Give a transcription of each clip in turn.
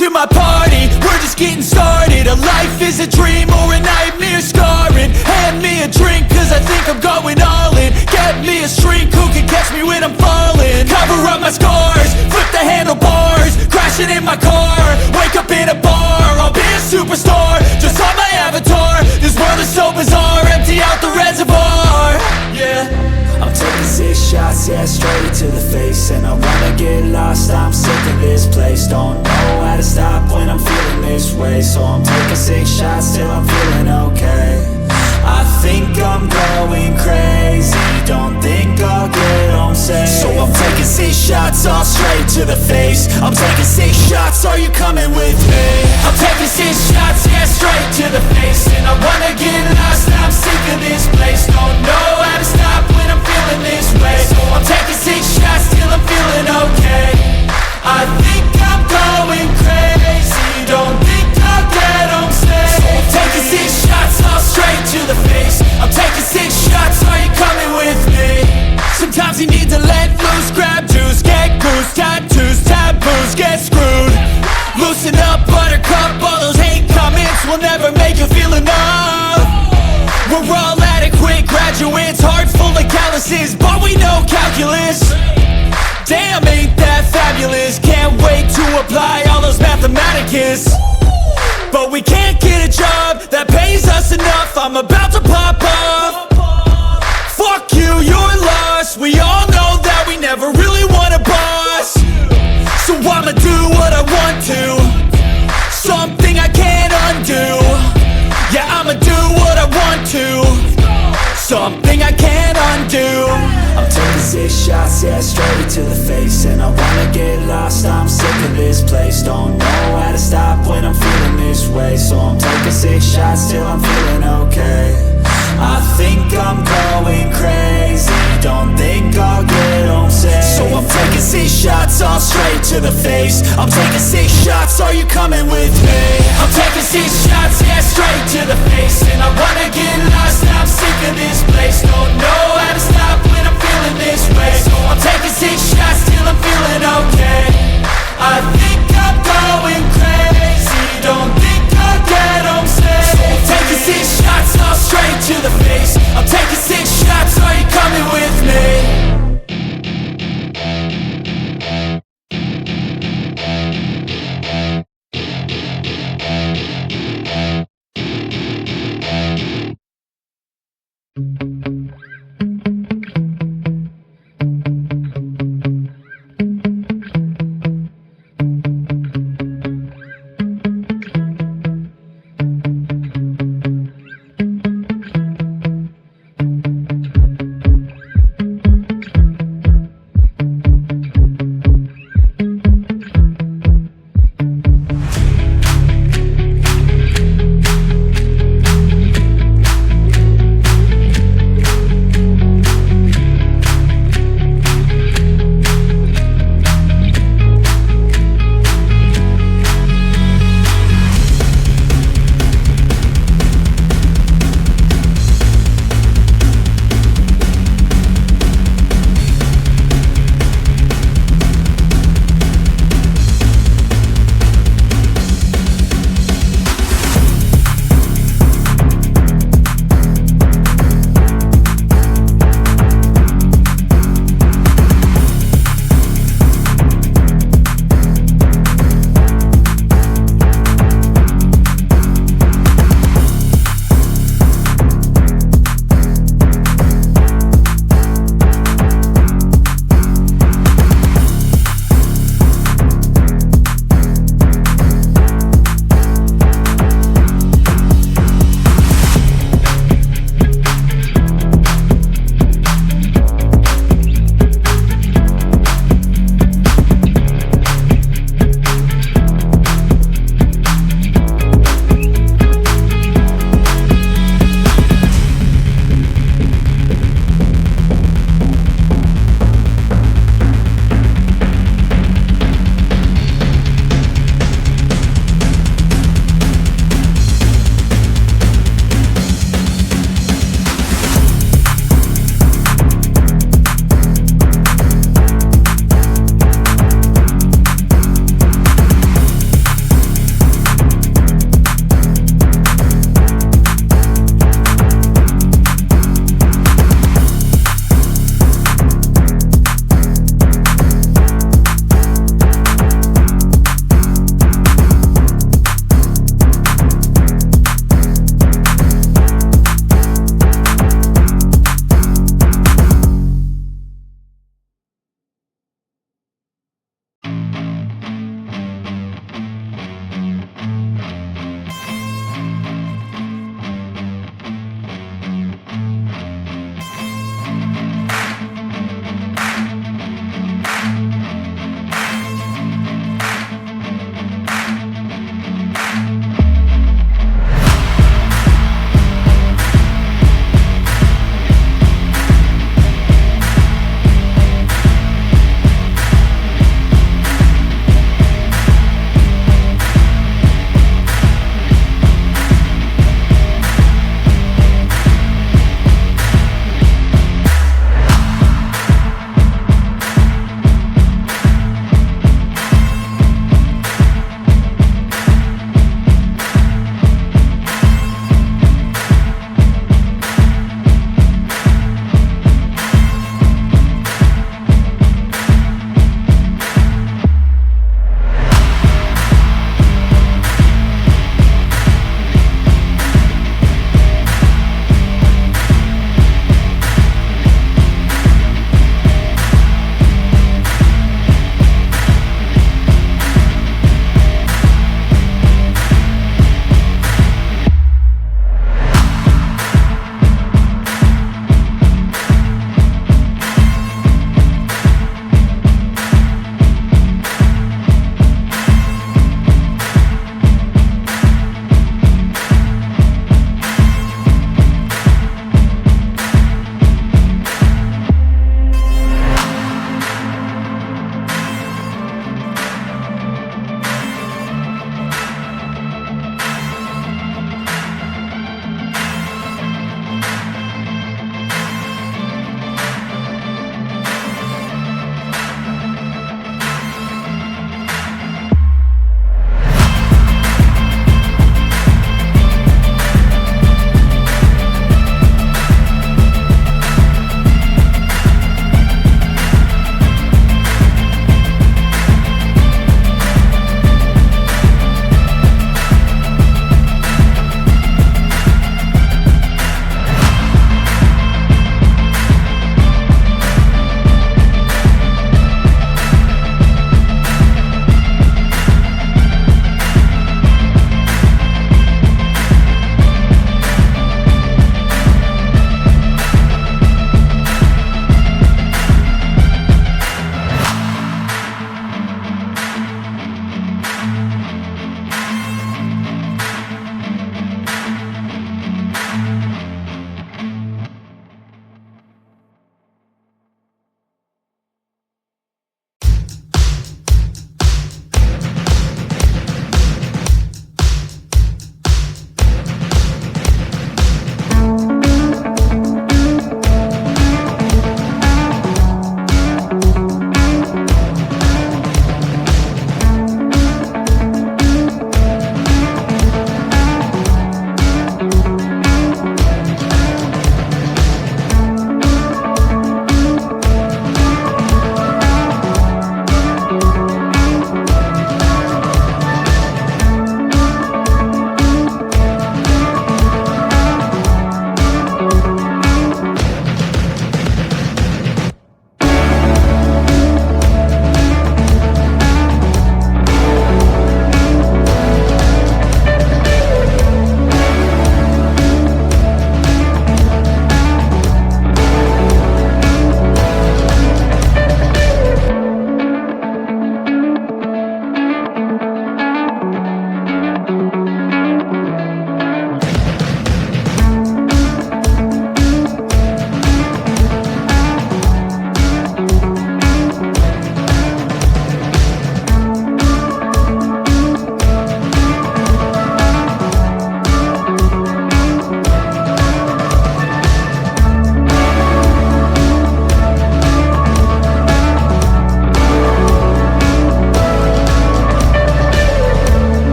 to my party, we're just getting started. A life is a dream or a nightmare scarring. Hand me a drink cause I think I'm going all in. Get me a shrink who can catch me when I'm falling. Cover up my scars, flip the handlebars, crashing in my car, wake up in a bar. I'll be a superstar, just on my avatar. This world is so bizarre, empty out the reservoir. Yeah, I'm taking 6 shots, yeah, straight to the face. And I wanna get lost, I'm sick of this place. Don't know how to stop when I'm feeling this way. So I'm taking 6 shots till I'm feeling okay. I think I'm going crazy, don't think I'll get home safe. So I'm taking 6 shots, all straight to the face. I'm taking 6 shots, are you coming with me? I'm taking 6 shots, yeah, straight to the face. And I wanna get lost, I'm sick of this place. Don't know how to stop when I'm feeling this way. So I'm taking 6 shots till I'm feeling okay. I think I'm going crazy, don't think I'll get home safe. So I'm taking 6 shots, all straight to the face. I'm taking 6 shots, are you coming with me? Sometimes you need to let loose, grab juice, get goose, tattoos, taboos, get screwed. Loosen up, buttercup, all those hate comments will never make you feel enough. We're all adequate graduates, heart full of calluses, but we know calculus. Damn, ain't that fabulous? Can't wait to apply all those mathematicus. But we can't get a job that pays us enough. I'm about to pop off. Fuck you, you're lost. We all know that we never really want a boss. So I'ma do what I want to, something I can't undo. Yeah, I'ma do what I want to, something I can't undo. I'm taking 6 shots, yeah, straight to the face. And I wanna get lost, I'm sick of this place. Don't know how to stop when I'm feeling this way. So I'm taking 6 shots till I'm feeling okay. I think I'm going crazy, don't think I'll get home safe. So I'm taking 6 shots, all straight to the face. I'm taking 6 shots, are you coming with me? I'm taking 6 shots, yeah, straight to the face. And I wanna get lost, I'm sick of this place. Don't know how to stop when I'm feeling this way. So I'm taking 6 shots till I'm feeling okay. I think I'm going crazy, don't think I'll get home safe. So I'm taking 6 shots, all straight to the face. I'm taking 6 shots, are you coming with me?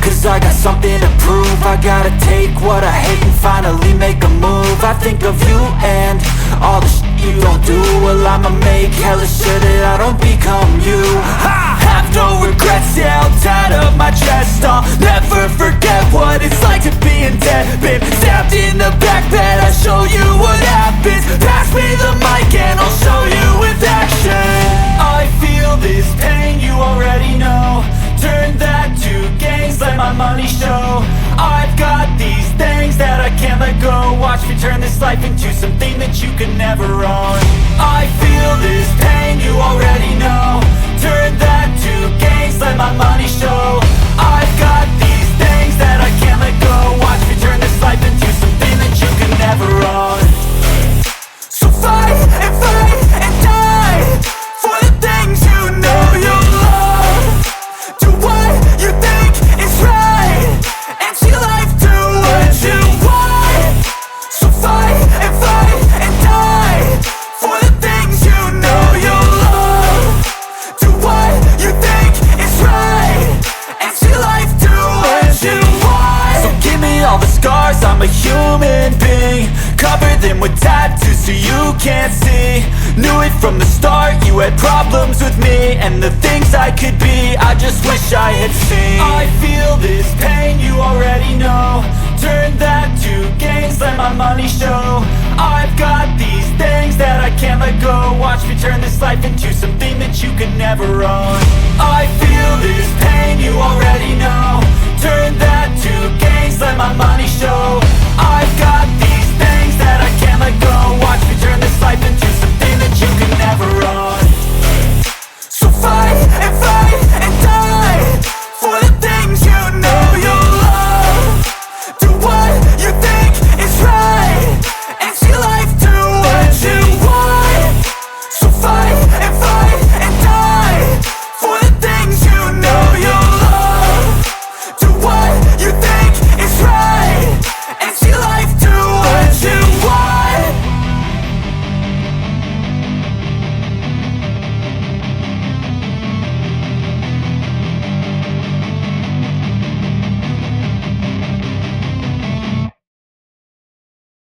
Cause I got something to prove. I gotta take what I hate and finally make a move. I think of you and all the shit you don't do. Well, I'ma make hella sure that I don't become you. I have no regrets, yeah, I'll tie up my chest. I'll never forget what it's like to be in debt. Been stabbed in the back bed, I'll show you what happens. Pass me the mic and I'll show you with action. I feel this pain, you already know. Turn that to gains, let my money show. I've got these things that I can't let go. Watch me turn this life into something that you could never own. I feel this pain, you already know. Turn that to gains, let my money show. I've got these things that I can't let go. Watch me turn this life into something that you could never own. So fight and die for the things you know you love. Do what you think is right and see life do what you want. So fight and die for the things you know you love. Do what you think is right and see life do what you want. So give me all the scars, I'm a human being. Cover them with tattoos so you can't see. Knew it from the start, you had problems with me and the things I could be, I just wish I had seen. I feel this pain, you already know. Turn that to gains, let my money show. I've got these things that I can't let go. Watch me turn this life into something that you could never own. I feel this pain, you already know. Turn that to gains, let my money